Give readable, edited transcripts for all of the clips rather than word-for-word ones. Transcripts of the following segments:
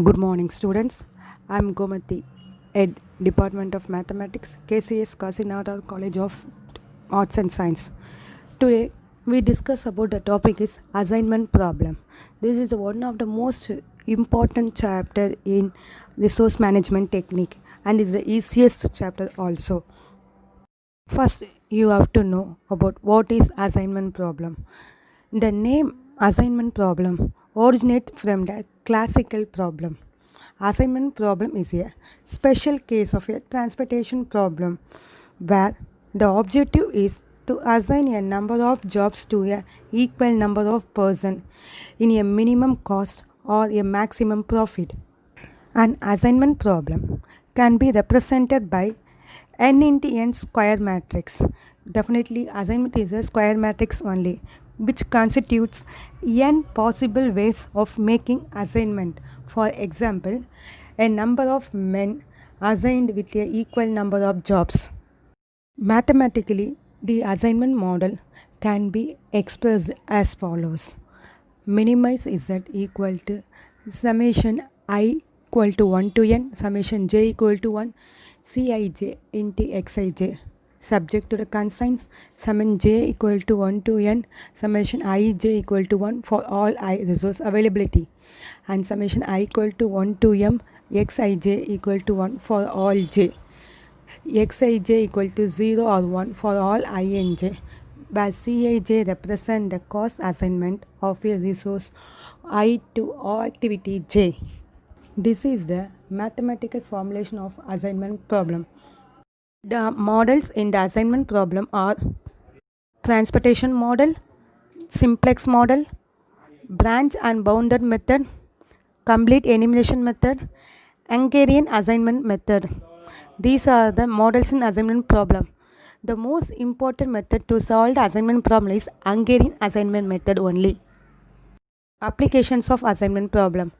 Good morning, students. I'm Gomathy, Ed, Department of Mathematics, KCS Kasinada College of Arts and Science. Today, we discuss about the topic is assignment problem. This is one of the most important chapter in resource management technique and is the easiest chapter also. First, you have to know about what is assignment problem. The name assignment problem originates from the classical problem. Assignment problem is a special case of a transportation problem where the objective is to assign a number of jobs to a equal number of persons in a minimum cost or a maximum profit. An assignment problem can be represented by n into n square matrix. Definitely, assignment is a square matrix only, which constitutes n possible ways of making assignment. For example, a number of men assigned with a equal number of jobs. Mathematically, the assignment model can be expressed as follows. Minimize z equal to summation I equal to 1 to n, summation j equal to 1, Cij into Xij. Subject to the constraints, summation j equal to 1 to n, summation Ij equal to 1 for all I resource availability, and summation I equal to 1 to m, Xij equal to 1 for all j. Xij equal to 0 or 1 for all ij, where Cij represent the cost assignment of a resource I to all activity j. This is the mathematical formulation of assignment problem. The models in the assignment problem are transportation model, simplex model, branch and bounded method, complete enumeration method, Hungarian assignment method. These are the models in assignment problem. The most important method to solve the assignment problem is Hungarian assignment method only. Applications of assignment problem: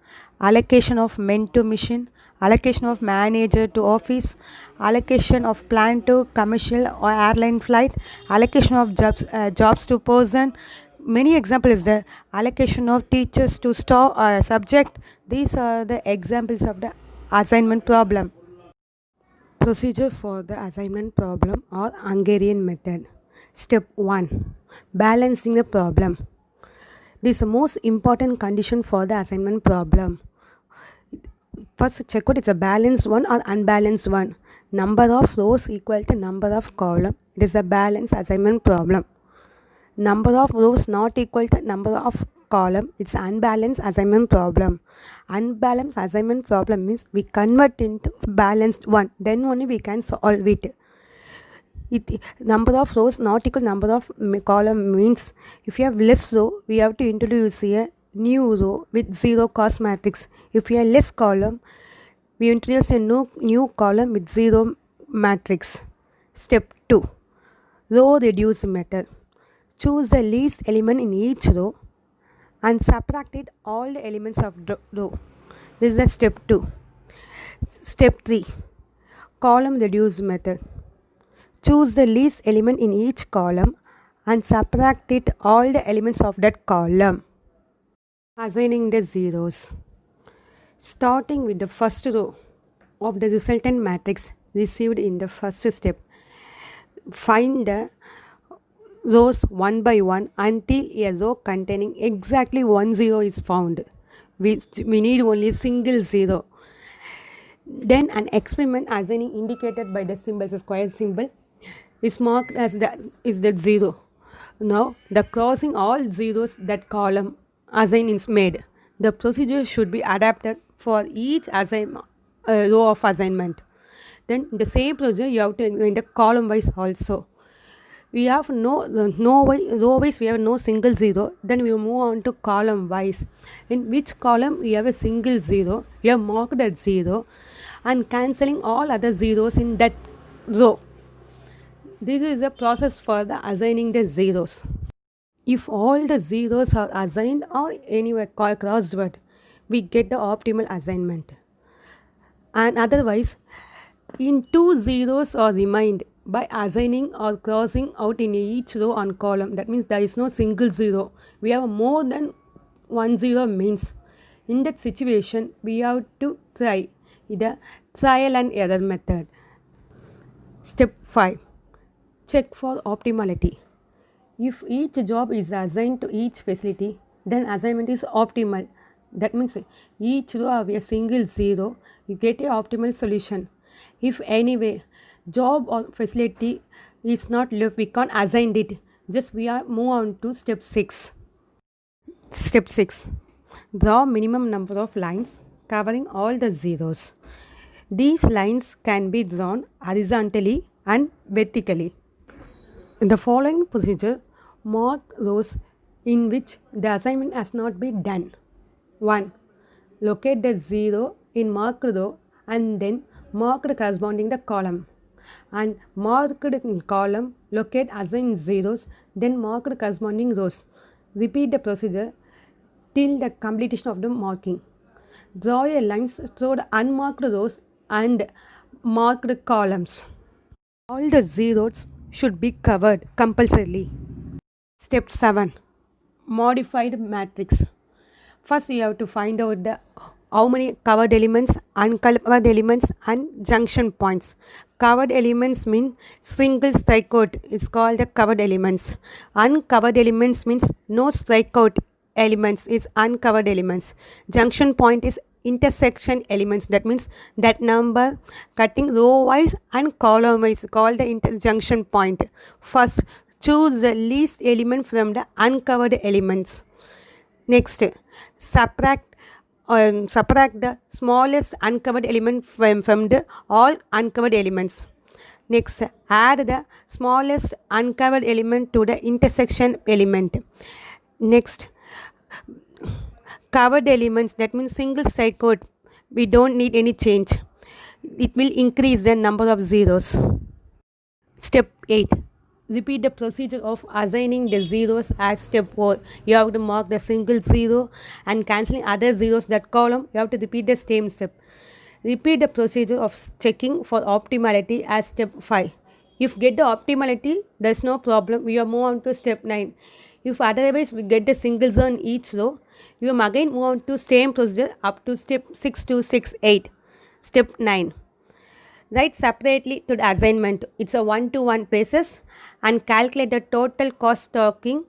allocation of men to mission, allocation of manager to office, allocation of plan to commercial or airline flight, allocation of jobs to person. Many examples is the allocation of teachers to subject. These are the examples of the assignment problem. Procedure for the assignment problem or Hungarian method. Step 1. Balancing the problem. This is the most important condition for the assignment problem. First check out it's a balanced one or unbalanced one. Number of rows equal to number of column. It is a balanced assignment problem. Number of rows not equal to number of column. It's unbalanced assignment problem. Unbalanced assignment problem means we convert into balanced one. Then only we can solve it. Number of rows not equal number of column means if you have less row, we have to introduce a new row with zero cost matrix. If you have less column, we introduce a new column with zero matrix. Step 2. Row reduced method. Choose the least element in each row and subtract it all the elements of the row. This is the step 2. Step 3. Column reduced method. Choose the least element in each column and subtract it all the elements of that column. Assigning the zeros. Starting with the first row of the resultant matrix received in the first step, find the rows one by one until a row containing exactly one zero is found. We need only single zero. Then an experiment assigning indicated by the symbol, the square symbol, is marked as that zero. Now the crossing all zeros that column assign is made. The procedure should be adapted for each row of assignment. Then the same procedure you have to in the column wise also. We have row wise we have no single zero. Then we move on to column wise. In which column we have a single zero, we have marked that zero and cancelling all other zeros in that row. This is a process for the assigning the zeros. If all the zeros are assigned or anywhere crossword, we get the optimal assignment. And otherwise, in two zeros are remained by assigning or crossing out in each row on column. That means there is no single zero. We have more than one zero means In that situation, we have to try the trial and error method. Step 5. Check for optimality. If each job is assigned to each facility, then assignment is optimal. That means each row have a single zero, you get a optimal solution. If anyway job or facility is not left, we can't assign it. Just we are move on to step 6. Step 6. Draw minimum number of lines covering all the zeros. These lines can be drawn horizontally and vertically. In the following procedure, mark rows in which the assignment has not been done. 1. Locate the 0 in marked row and then mark the corresponding the column. And marked in column, locate assigned zeros, then mark the corresponding rows. Repeat the procedure till the completion of the marking. Draw a line through the unmarked rows and marked columns. All the zeros should be covered compulsorily. Step 7. Modified matrix. First you have to find out the how many covered elements, uncovered elements and junction points. Covered elements mean single strikeout is called the covered elements. Uncovered elements means no strikeout elements is uncovered elements. Junction point is intersection elements, that means that number cutting row wise and column wise called the interjunction point. First choose the least element from the uncovered elements. Next, subtract the smallest uncovered element from the all uncovered elements. Next, add the smallest uncovered element to the intersection element. Next, covered elements, that means single strikeout, we don't need any change. It will increase the number of zeros. Step 8. Repeat the procedure of assigning the zeros as step 4. You have to mark the single zero and cancelling other zeros that column. You have to repeat the same step. Repeat the procedure of checking for optimality as step 5. If get the optimality, there is no problem. We will move on to step 9. If otherwise we get the single zero in each row, you will again move on to same procedure up to step 6 to 6, 8. Step 9. Write separately to the assignment. It's a 1-to-1 basis and calculate the total cost stocking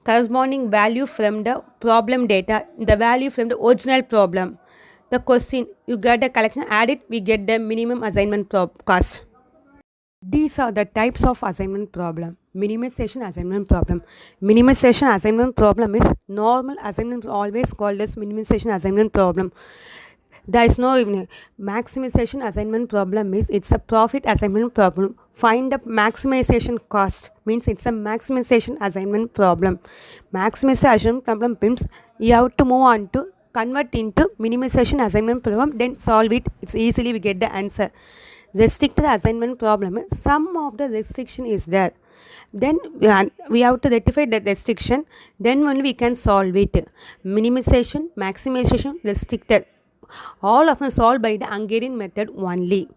corresponding value from the problem data, the value from the original problem. The question, you get the collection, add it, we get the minimum assignment cost. These are the types of assignment problem. Minimization assignment problem. Minimization assignment problem is normal assignment, always called as minimization assignment problem. There is no maximization assignment problem means it's a profit assignment problem. Find the maximization cost means it's a maximization assignment problem. Maximization problem means you have to move on to convert into minimization assignment problem, then solve it. It's easily we get the answer. Restricted assignment problem, some of the restriction is there. Then we have to rectify the restriction, then only we can solve it. Minimization, maximization, restricted, all of them solved by the Hungarian method only.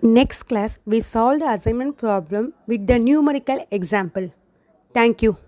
Next class, we solve the assignment problem with the numerical example. Thank you.